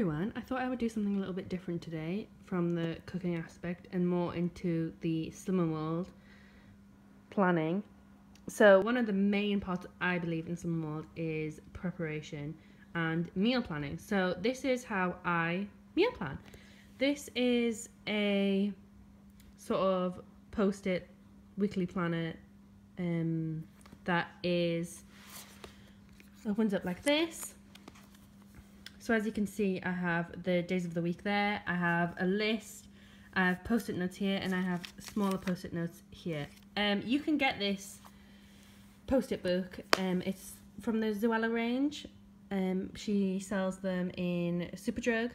everyone, I thought I would do something a little bit different today from the cooking aspect and more into the Slimming planning. So one of the main parts I believe in Slimming is preparation and meal planning. So this is how I meal plan. This is a sort of post-it weekly planner that opens up like this. So as you can see, I have the days of the week there, I have a list, I have post-it notes here, and I have smaller post-it notes here. You can get this post-it book, it's from the Zoella range. She sells them in Superdrug,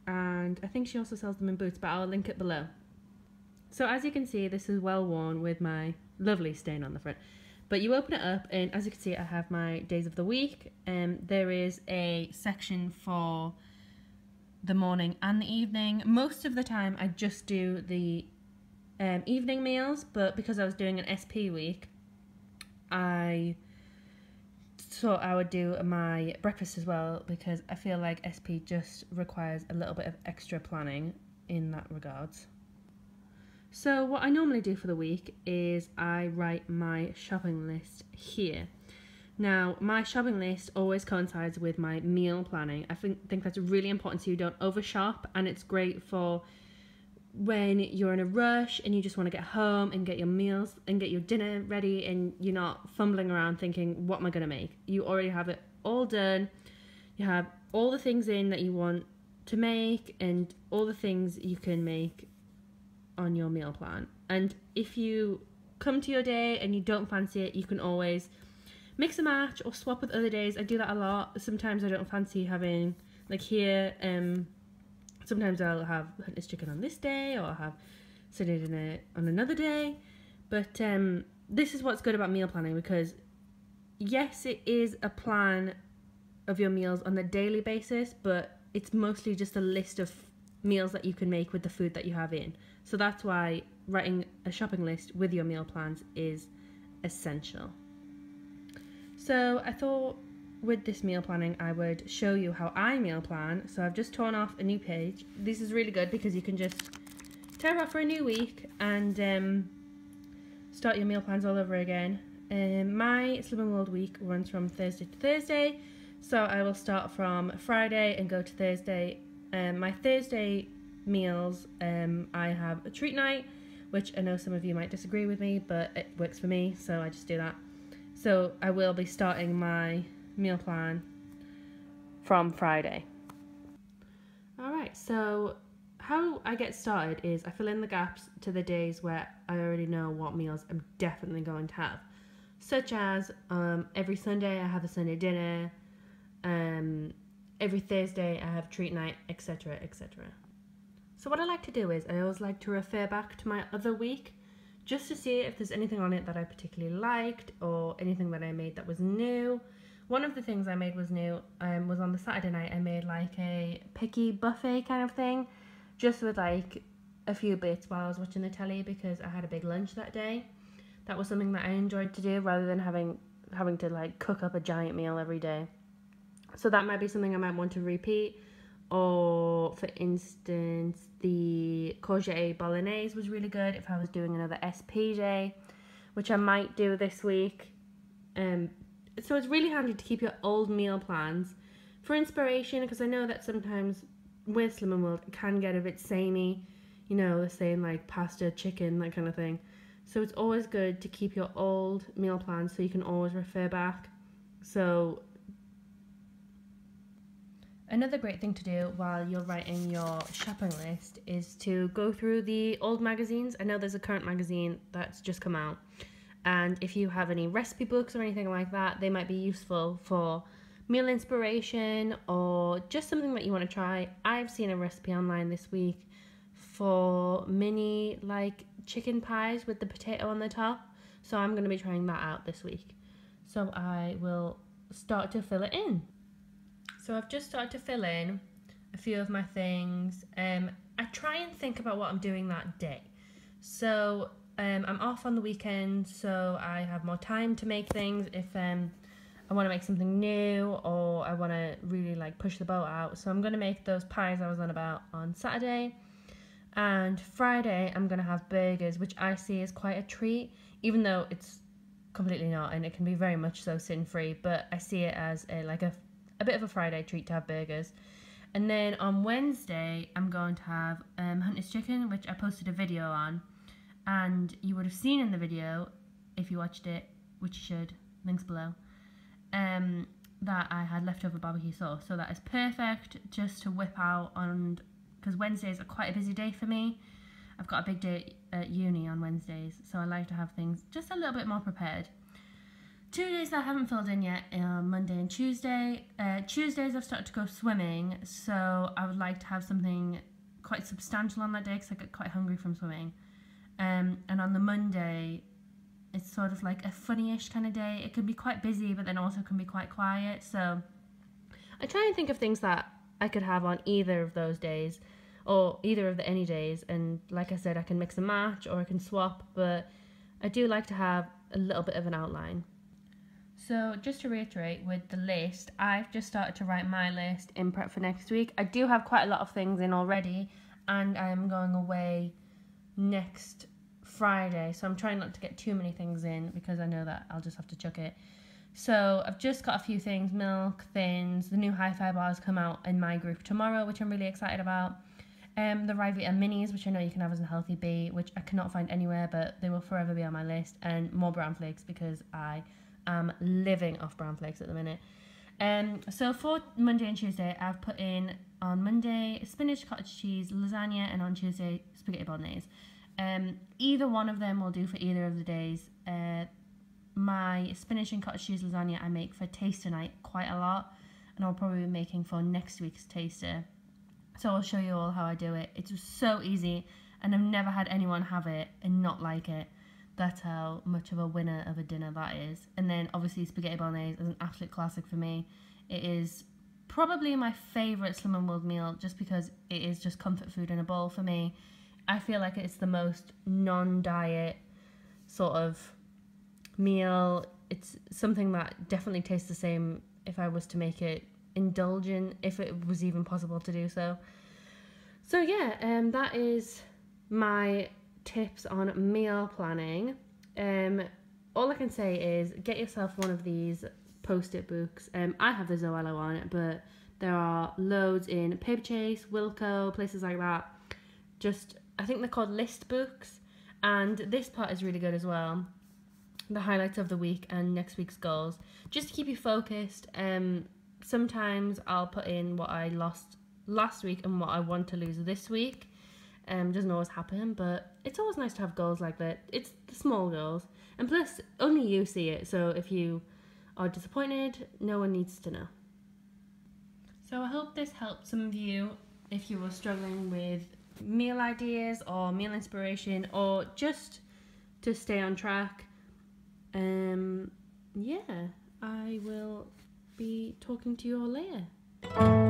and I think she also sells them in Boots, but I'll link it below. So as you can see, this is well worn with my lovely stain on the front. But you open it up, and as you can see, I have my days of the week. There is a section for the morning and the evening. Most of the time, I just do the evening meals, but because I was doing an SP week, I thought I would do my breakfast as well, because I feel like SP just requires a little bit of extra planning in that regards. So what I normally do for the week is I write my shopping list here. Now, my shopping list always coincides with my meal planning. I think that's really important so you don't overshop, and it's great for when you're in a rush and you just want to get home and get your meals and get your dinner ready and you're not fumbling around thinking, what am I going to make? You already have it all done. You have all the things in that you want to make and all the things you can make on your meal plan. And if you come to your day and you don't fancy it, you can always mix and match or swap with other days. I do that a lot. Sometimes I don't fancy having, like here, sometimes I'll have Hunter's chicken on this day, or I'll have Sunday dinner on another day. But this is what's good about meal planning, because yes, it is a plan of your meals on a daily basis, but it's mostly just a list of meals that you can make with the food that you have in. So that's why writing a shopping list with your meal plans is essential. So I thought with this meal planning I would show you how I meal plan. So I've just torn off a new page. This is really good because you can just tear it off for a new week and start your meal plans all over again. My Slimming World week runs from Thursday to Thursday, so I will start from Friday and go to Thursday. My Thursday meals, I have a treat night, which I know some of you might disagree with me, but it works for me, so I just do that. So I will be starting my meal plan from Friday. Alright, so how I get started is I fill in the gaps to the days where I already know what meals I'm definitely going to have. Such as every Sunday I have a Sunday dinner, every Thursday I have treat night, etc, etc. So what I like to do is I always like to refer back to my other week just to see if there's anything on it that I particularly liked or anything that I made that was new. One of the things I made was new was on the Saturday night. I made like a picky buffet kind of thing, just with like a few bits while I was watching the telly, because I had a big lunch that day. That was something that I enjoyed to do rather than having to like cook up a giant meal every day. So that might be something I might want to repeat. Or for instance, the courgette bolognese was really good if I was doing another SP day, which I might do this week. So it's really handy to keep your old meal plans for inspiration, because I know that sometimes with Slimming World it can get a bit samey, you know, the same like pasta, chicken, that kind of thing. So it's always good to keep your old meal plans so you can always refer back. So another great thing to do while you're writing your shopping list is to go through the old magazines. I know there's a current magazine that's just come out, and if you have any recipe books or anything like that, they might be useful for meal inspiration or just something that you want to try. I've seen a recipe online this week for mini like chicken pies with the potato on the top, so I'm going to be trying that out this week. So I will start to fill it in. So I've just started to fill in a few of my things. I try and think about what I'm doing that day. So I'm off on the weekend, so I have more time to make things if I want to make something new, or I want to really like push the boat out. So I'm going to make those pies I was on about on Saturday. And Friday I'm going to have burgers, which I see as quite a treat, even though it's completely not, and it can be very much so sin-free, but I see it as a bit of a Friday treat to have burgers. And then on Wednesday I'm going to have Hunter's Chicken, which I posted a video on, and you would have seen in the video, if you watched it, which you should, links below, that I had leftover barbecue sauce. So that is perfect just to whip out on, because Wednesdays are quite a busy day for me. I've got a big day at uni on Wednesdays, so I like to have things just a little bit more prepared. 2 days that I haven't filled in yet are Monday and Tuesday. Tuesdays I've started to go swimming, so I would like to have something quite substantial on that day because I get quite hungry from swimming. And on the Monday, it's sort of like a funny-ish kind of day. It can be quite busy, but then also can be quite quiet. So I try and think of things that I could have on either of those days, or either of the any days. And like I said, I can mix and match, or I can swap, but I do like to have a little bit of an outline. So just to reiterate with the list, I've just started to write my list in prep for next week. I do have quite a lot of things in already, and I'm going away next Friday, so I'm trying not to get too many things in because I know that I'll just have to chuck it. So I've just got a few things: milk, thins, the new hi-fi bars come out in my group tomorrow, which I'm really excited about. The Ryvita minis, which I know you can have as a healthy bee, which I cannot find anywhere, but they will forever be on my list. And more brown flakes because I am living off brown flakes at the minute. So for Monday and Tuesday, I've put in on Monday spinach, cottage cheese, lasagna, and on Tuesday spaghetti bolognese. Either one of them will do for either of the days. My spinach and cottage cheese lasagna I make for taster night quite a lot, and I'll probably be making for next week's taster. So I'll show you all how I do it. It's just so easy, and I've never had anyone have it and not like it. That's how much of a winner of a dinner that is. And then obviously spaghetti bolognese is an absolute classic for me. It is probably my favourite Slimming World meal just because it is just comfort food in a bowl for me. I feel like it's the most non-diet sort of meal. It's something that definitely tastes the same if I was to make it indulgent, if it was even possible to do so. So yeah, that is my tips on meal planning. All I can say is get yourself one of these post-it books. I have the Zoello one, but there are loads in Paperchase, Wilko, places like that. I think they're called list books, and this part is really good as well. The highlights of the week and next week's goals, just to keep you focused. Sometimes I'll put in what I lost last week and what I want to lose this week. Doesn't always happen, but it's always nice to have goals like that. It's the small goals, and plus only you see it, so if you are disappointed, no one needs to know. So I hope this helped some of you if you were struggling with meal ideas or meal inspiration, or just to stay on track. Yeah, I will be talking to you all later.